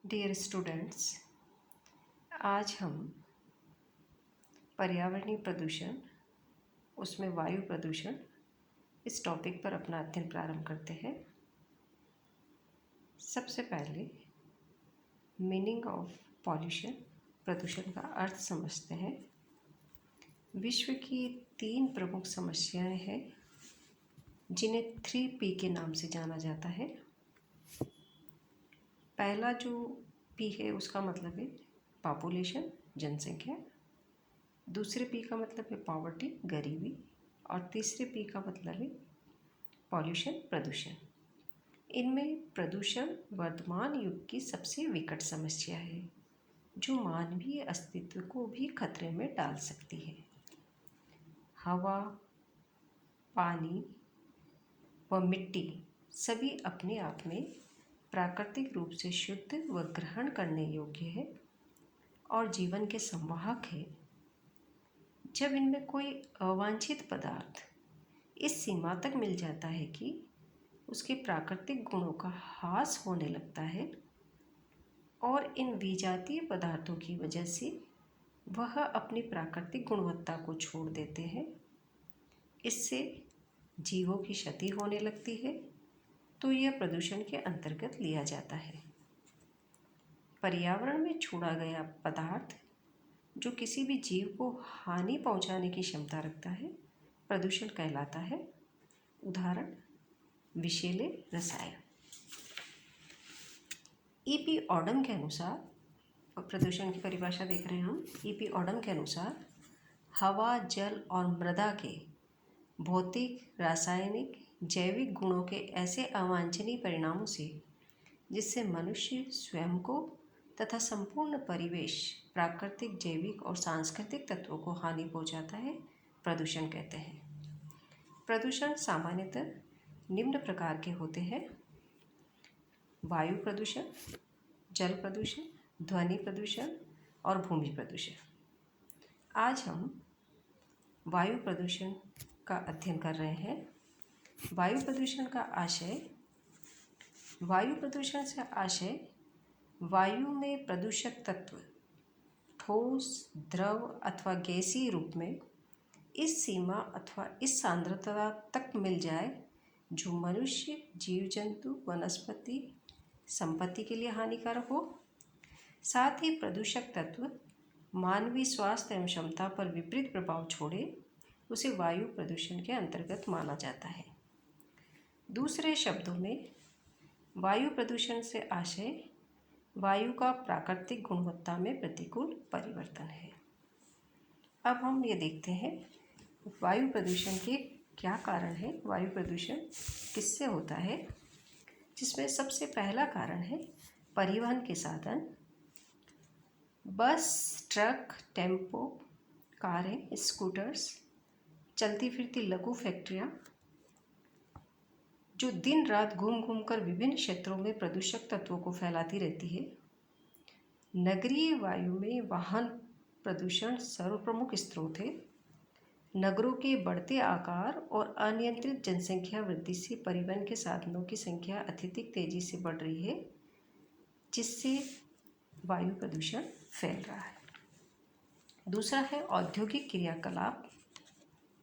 Dear students, आज हम पर्यावरणीय प्रदूषण, उसमें वायु प्रदूषण, इस टॉपिक पर अपना अध्ययन प्रारंभ करते हैं। सबसे पहले मीनिंग ऑफ पॉल्यूशन, प्रदूषण का अर्थ समझते हैं। विश्व की 3 प्रमुख समस्याएं हैं जिन्हें 3P के नाम से जाना जाता है। पहला जो P है उसका मतलब है पॉपुलेशन, जनसंख्या। दूसरे P का मतलब है पॉवर्टी, गरीबी। और तीसरे P का मतलब है पॉल्यूशन, प्रदूषण। इनमें प्रदूषण वर्तमान युग की सबसे विकट समस्या है जो मानवीय अस्तित्व को भी खतरे में डाल सकती है। हवा, पानी व मिट्टी सभी अपने आप में प्राकृतिक रूप से शुद्ध व ग्रहण करने योग्य है और जीवन के संवाहक है। जब इनमें कोई अवांछित पदार्थ इस सीमा तक मिल जाता है कि उसके प्राकृतिक गुणों का ह्रास होने लगता है और इन विजातीय पदार्थों की वजह से वह अपनी प्राकृतिक गुणवत्ता को छोड़ देते हैं, इससे जीवों की क्षति होने लगती है, तो यह प्रदूषण के अंतर्गत लिया जाता है। पर्यावरण में छोड़ा गया पदार्थ जो किसी भी जीव को हानि पहुंचाने की क्षमता रखता है, प्रदूषण कहलाता है। उदाहरण, विषैले रसायन। E.P. ऑडम के अनुसार, प्रदूषण की परिभाषा देख रहे हैं हम। E.P. ऑडम के अनुसार हवा, जल और मृदा के भौतिक, रासायनिक, जैविक गुणों के ऐसे अवांछनीय परिणामों से जिससे मनुष्य स्वयं को तथा संपूर्ण परिवेश, प्राकृतिक, जैविक और सांस्कृतिक तत्वों को हानि पहुंचाता है, प्रदूषण कहते हैं। प्रदूषण सामान्यतः निम्न प्रकार के होते हैं: वायु प्रदूषण, जल प्रदूषण, ध्वनि प्रदूषण और भूमि प्रदूषण। आज हम वायु प्रदूषण का अध्ययन कर रहे हैं। वायु प्रदूषण का आशय, वायु प्रदूषण से आशय वायु में प्रदूषक तत्व ठोस, द्रव अथवा गैसीय रूप में इस सीमा अथवा इस सांद्रता तक मिल जाए जो मनुष्य, जीव जंतु, वनस्पति संपत्ति के लिए हानिकारक हो। साथ ही प्रदूषक तत्व मानवीय स्वास्थ्य एवं क्षमता पर विपरीत प्रभाव छोड़े, उसे वायु प्रदूषण के अंतर्गत माना जाता है। दूसरे शब्दों में, वायु प्रदूषण से आशय वायु का प्राकृतिक गुणवत्ता में प्रतिकूल परिवर्तन है। अब हम ये देखते हैं वायु प्रदूषण के क्या कारण है, वायु प्रदूषण किससे होता है। जिसमें सबसे पहला कारण है परिवहन के साधन। बस, ट्रक, टेम्पो, कारें, स्कूटर्स, चलती फिरती लघु फैक्ट्रियाँ जो दिन रात घूम घूम कर विभिन्न क्षेत्रों में प्रदूषक तत्वों को फैलाती रहती है। नगरीय वायु में वाहन प्रदूषण सर्वप्रमुख स्रोत है। नगरों के बढ़ते आकार और अनियंत्रित जनसंख्या वृद्धि से परिवहन के साधनों की संख्या अत्यधिक तेजी से बढ़ रही है, जिससे वायु प्रदूषण फैल रहा है। दूसरा है औद्योगिक क्रियाकलाप।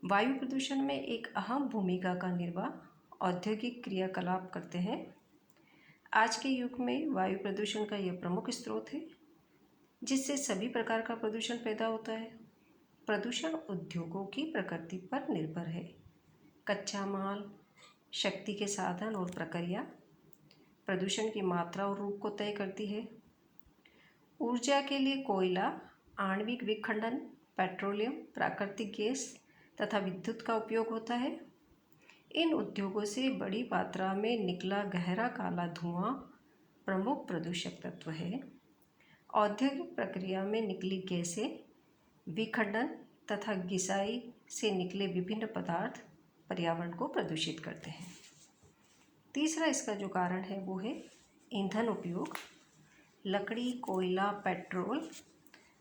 वायु प्रदूषण में एक अहम भूमिका का निर्वाह औद्योगिक क्रियाकलाप करते हैं। आज के युग में वायु प्रदूषण का यह प्रमुख स्रोत है, जिससे सभी प्रकार का प्रदूषण पैदा होता है। प्रदूषण उद्योगों की प्रकृति पर निर्भर है। कच्चा माल, शक्ति के साधन और प्रक्रिया प्रदूषण की मात्रा और रूप को तय करती है। ऊर्जा के लिए कोयला, आणविक विखंडन, पेट्रोलियम, प्राकृतिक गैस तथा विद्युत का उपयोग होता है। इन उद्योगों से बड़ी मात्रा में निकला गहरा काला धुआं प्रमुख प्रदूषक तत्व है। औद्योगिक प्रक्रिया में निकली गैसें, विखंडन तथा घिसाई से निकले विभिन्न पदार्थ पर्यावरण को प्रदूषित करते हैं। तीसरा इसका जो कारण है वो है ईंधन उपयोग। लकड़ी, कोयला, पेट्रोल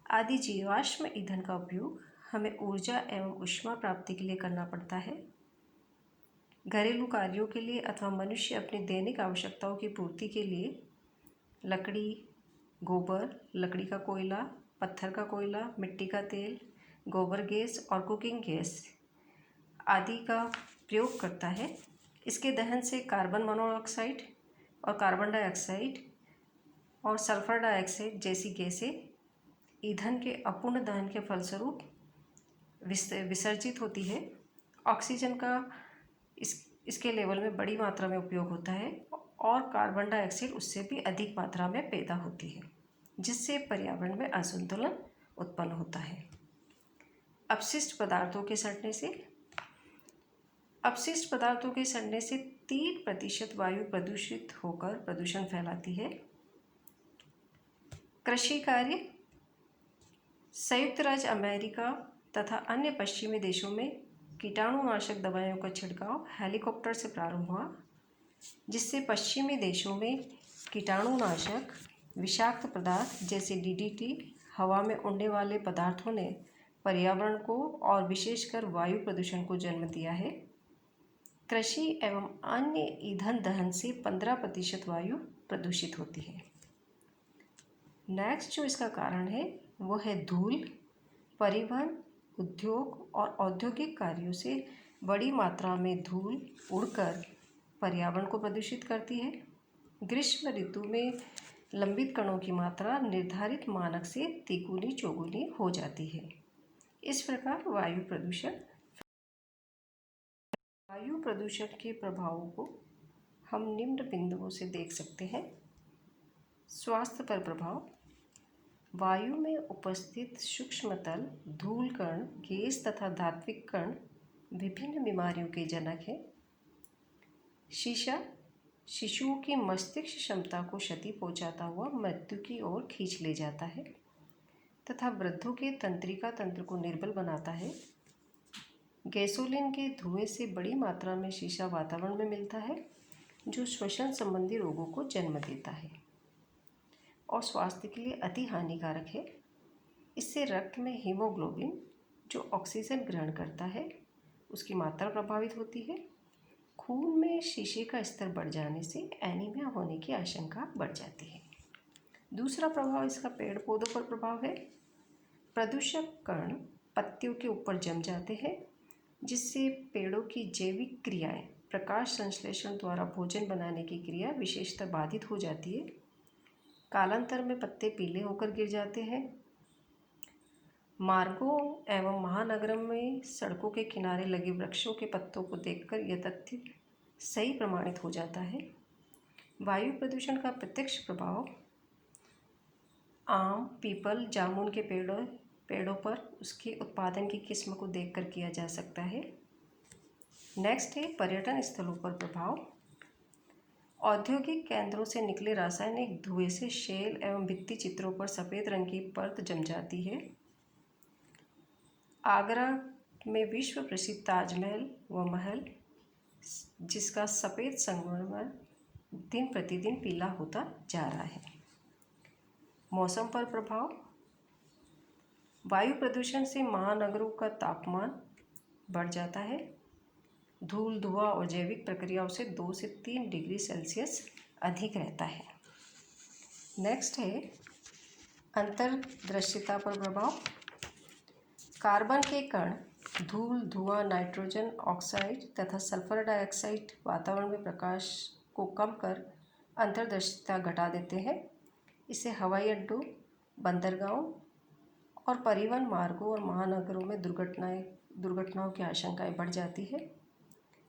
आदि जीवाश्म ईंधन का उपयोग हमें ऊर्जा एवं ऊष्मा प्राप्ति के लिए करना पड़ता है। घरेलू कार्यों के लिए अथवा मनुष्य अपनी दैनिक आवश्यकताओं की पूर्ति के लिए लकड़ी, गोबर, लकड़ी का कोयला, पत्थर का कोयला, मिट्टी का तेल, गोबर गैस और कुकिंग गैस आदि का प्रयोग करता है। इसके दहन से कार्बन मोनोऑक्साइड और कार्बन डाइऑक्साइड और सल्फर डाइऑक्साइड जैसी गैसें ईंधन के अपूर्ण दहन के फलस्वरूप विसर्जित होती है। ऑक्सीजन का इसके लेवल में बड़ी मात्रा में उपयोग होता है और कार्बन डाइऑक्साइड उससे भी अधिक मात्रा में पैदा होती है, जिससे पर्यावरण में असंतुलन उत्पन्न होता है। अपशिष्ट पदार्थों के सड़ने से 3% वायु प्रदूषित होकर प्रदूषण फैलाती है। कृषि कार्य। संयुक्त राज्य अमेरिका तथा अन्य पश्चिमी देशों में कीटाणुनाशक दवाओं का छिड़काव हेलीकॉप्टर से प्रारंभ हुआ, जिससे पश्चिमी देशों में कीटाणुनाशक विषाक्त पदार्थ जैसे DDT हवा में उड़ने वाले पदार्थों ने पर्यावरण को और विशेषकर वायु प्रदूषण को जन्म दिया है। कृषि एवं अन्य ईंधन दहन से 15% वायु प्रदूषित होती है। नेक्स्ट जो इसका कारण है वो है धूल। परिवहन, उद्योग और औद्योगिक कार्यों से बड़ी मात्रा में धूल उड़कर पर्यावरण को प्रदूषित करती है। ग्रीष्म ऋतु में लंबित कणों की मात्रा निर्धारित मानक से तिगुनी चौगुनी हो जाती है। इस प्रकार वायु प्रदूषण के प्रभावों को हम निम्न बिंदुओं से देख सकते हैं। स्वास्थ्य पर प्रभाव। वायु में उपस्थित सूक्ष्मतल, धूल कण, गैस तथा धात्विक कण विभिन्न बीमारियों के जनक हैं। शीशा शिशुओं की मस्तिष्क क्षमता को क्षति पहुंचाता हुआ मृत्यु की ओर खींच ले जाता है तथा वृद्धों के तंत्रिका तंत्र को निर्बल बनाता है। गैसोलीन के धुएं से बड़ी मात्रा में शीशा वातावरण में मिलता है, जो श्वसन संबंधी रोगों को जन्म देता है और स्वास्थ्य के लिए अति हानिकारक है। इससे रक्त में हीमोग्लोबिन, जो ऑक्सीजन ग्रहण करता है, उसकी मात्रा प्रभावित होती है। खून में शीशे का स्तर बढ़ जाने से एनीमिया होने की आशंका बढ़ जाती है। दूसरा प्रभाव इसका पेड़ पौधों पर प्रभाव है। प्रदूषक कण पत्तियों के ऊपर जम जाते हैं, जिससे पेड़ों की जैविक क्रियाएं, प्रकाश संश्लेषण द्वारा भोजन बनाने की क्रिया विशेषतः बाधित हो जाती है। कालांतर में पत्ते पीले होकर गिर जाते हैं। मार्गों एवं महानगरों में सड़कों के किनारे लगे वृक्षों के पत्तों को देखकर यह तथ्य सही प्रमाणित हो जाता है। वायु प्रदूषण का प्रत्यक्ष प्रभाव आम, पीपल, जामुन के पेड़ों पर उसके उत्पादन की किस्म को देखकर किया जा सकता है। नेक्स्ट है पर्यटन स्थलों पर प्रभाव। औद्योगिक केंद्रों से निकले रासायनिक धुएं से शैल एवं भित्ति चित्रों पर सफ़ेद रंग की परत जम जाती है। आगरा में विश्व प्रसिद्ध ताजमहल व महल, जिसका सफ़ेद संगमरमर दिन प्रतिदिन पीला होता जा रहा है। मौसम पर प्रभाव। वायु प्रदूषण से महानगरों का तापमान बढ़ जाता है। धूल, धुआं और जैविक प्रक्रियाओं से 2 से 3 डिग्री सेल्सियस अधिक रहता है। नेक्स्ट है अंतर्दृश्यता पर प्रभाव। कार्बन के कण धूल, धुआं, नाइट्रोजन ऑक्साइड तथा सल्फर डाइऑक्साइड वातावरण में प्रकाश को कम कर अंतर्दृश्यता घटा देते हैं। इससे हवाई अड्डों, बंदरगाहों और परिवहन मार्गों और महानगरों में दुर्घटनाओं की आशंकाएं बढ़ जाती है।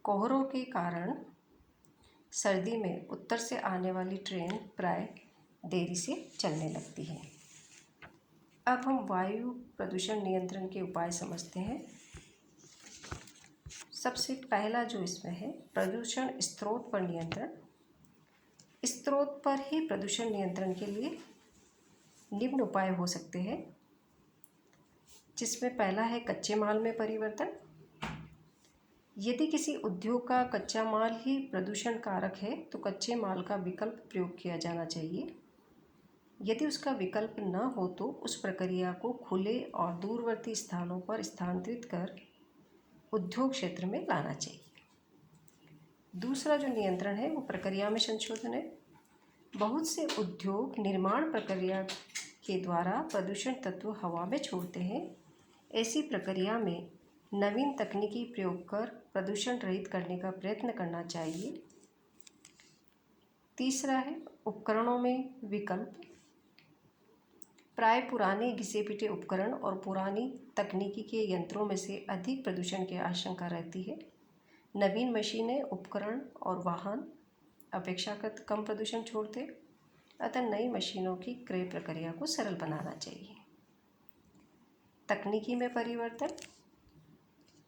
कोहरों के कारण सर्दी में उत्तर से आने वाली ट्रेन प्राय देरी से चलने लगती है। अब हम वायु प्रदूषण नियंत्रण के उपाय समझते हैं। सबसे पहला जो इसमें है प्रदूषण स्रोत पर नियंत्रण। स्रोत पर ही प्रदूषण नियंत्रण के लिए निम्न उपाय हो सकते हैं, जिसमें पहला है कच्चे माल में परिवर्तन। यदि किसी उद्योग का कच्चा माल ही प्रदूषण कारक है तो कच्चे माल का विकल्प प्रयोग किया जाना चाहिए। यदि उसका विकल्प न हो तो उस प्रक्रिया को खुले और दूरवर्ती स्थानों पर स्थानांतरित कर उद्योग क्षेत्र में लाना चाहिए। दूसरा जो नियंत्रण है वो प्रक्रिया में संशोधन है। बहुत से उद्योग निर्माण प्रक्रिया के द्वारा प्रदूषण तत्व हवा में छोड़ते हैं। ऐसी प्रक्रिया में नवीन तकनीकी प्रयोग कर प्रदूषण रहित करने का प्रयत्न करना चाहिए। तीसरा है उपकरणों में विकल्प। प्राय पुराने घिसे पिटे उपकरण और पुरानी तकनीकी के यंत्रों में से अधिक प्रदूषण की आशंका रहती है। नवीन मशीनें, उपकरण और वाहन अपेक्षाकृत कम प्रदूषण छोड़ते, अतः नई मशीनों की क्रय प्रक्रिया को सरल बनाना चाहिए। तकनीकी में परिवर्तन।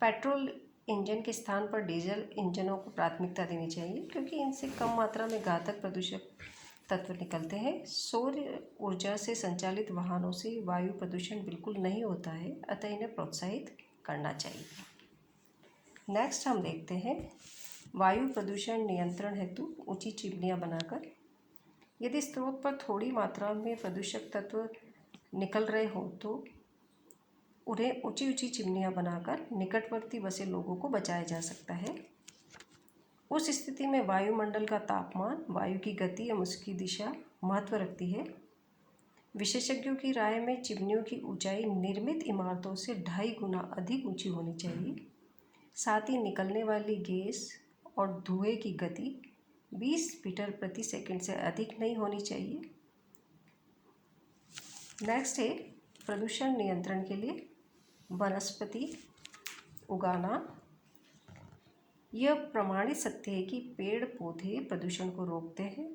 पेट्रोल इंजन के स्थान पर डीजल इंजनों को प्राथमिकता देनी चाहिए, क्योंकि इनसे कम मात्रा में घातक प्रदूषक तत्व निकलते हैं। सौर ऊर्जा से संचालित वाहनों से वायु प्रदूषण बिल्कुल नहीं होता है, अतः इन्हें प्रोत्साहित करना चाहिए। नेक्स्ट हम देखते हैं वायु प्रदूषण नियंत्रण हेतु ऊंची चिमनियाँ बनाकर। यदि स्रोत पर थोड़ी मात्रा में प्रदूषक तत्व निकल रहे हो तो उन्हें ऊंची ऊंची चिमनियाँ बनाकर निकटवर्ती बसे लोगों को बचाया जा सकता है। उस स्थिति में वायुमंडल का तापमान, वायु की गति एवं उसकी दिशा महत्व रखती है। विशेषज्ञों की राय में चिमनियों की ऊंचाई निर्मित इमारतों से 2.5 गुना अधिक ऊंची होनी चाहिए। साथ ही निकलने वाली गैस और धुएं की गति 20 मीटर प्रति सेकंड से अधिक नहीं होनी चाहिए। नेक्स्ट है प्रदूषण नियंत्रण के लिए वनस्पति उगाना। यह प्रमाणित सत्य है कि पेड़ पौधे प्रदूषण को रोकते हैं।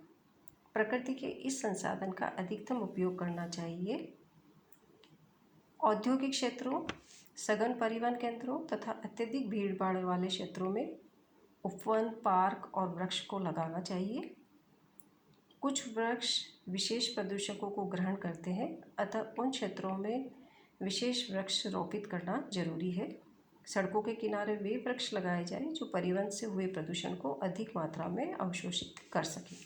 प्रकृति के इस संसाधन का अधिकतम उपयोग करना चाहिए। औद्योगिक क्षेत्रों, सघन परिवहन केंद्रों तथा अत्यधिक भीड़ भाड़ वाले क्षेत्रों में उपवन, पार्क और वृक्ष को लगाना चाहिए। कुछ वृक्ष विशेष प्रदूषकों को ग्रहण करते हैं, अतः उन क्षेत्रों में विशेष वृक्ष रोपित करना जरूरी है। सड़कों के किनारे वे वृक्ष लगाए जाएं जो परिवहन से हुए प्रदूषण को अधिक मात्रा में अवशोषित कर सकें।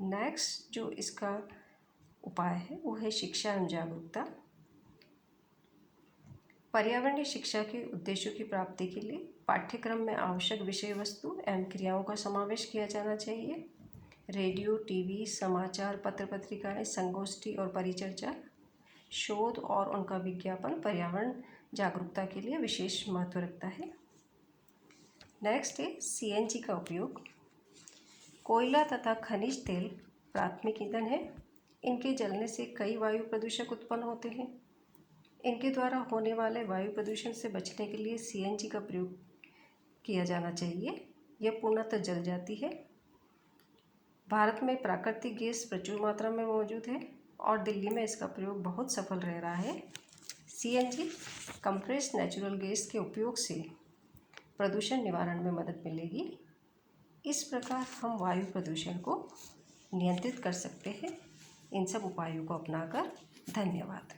नेक्स्ट जो इसका उपाय है वो है शिक्षा एवं जागरूकता। पर्यावरणीय शिक्षा के उद्देश्यों की प्राप्ति के लिए पाठ्यक्रम में आवश्यक विषय वस्तु एवं क्रियाओं का समावेश किया जाना चाहिए। रेडियो, टीवी, समाचार, पत्र पत्रिकाएं, संगोष्ठी और परिचर्चा, शोध और उनका विज्ञापन पर्यावरण जागरूकता के लिए विशेष महत्व रखता है। नेक्स्ट है सीएनजी का उपयोग। कोयला तथा खनिज तेल प्राथमिक ईंधन है। इनके जलने से कई वायु प्रदूषक उत्पन्न होते हैं। इनके द्वारा होने वाले वायु प्रदूषण से बचने के लिए सीएनजी का प्रयोग किया जाना चाहिए। यह पूर्णतः जल जाती है। भारत में प्राकृतिक गैस प्रचुर मात्रा में मौजूद है और दिल्ली में इसका प्रयोग बहुत सफल रह रहा है। सीएनजी कंप्रेस्ड नेचुरल गैस के उपयोग से प्रदूषण निवारण में मदद मिलेगी। इस प्रकार हम वायु प्रदूषण को नियंत्रित कर सकते हैं इन सब उपायों को अपनाकर। धन्यवाद।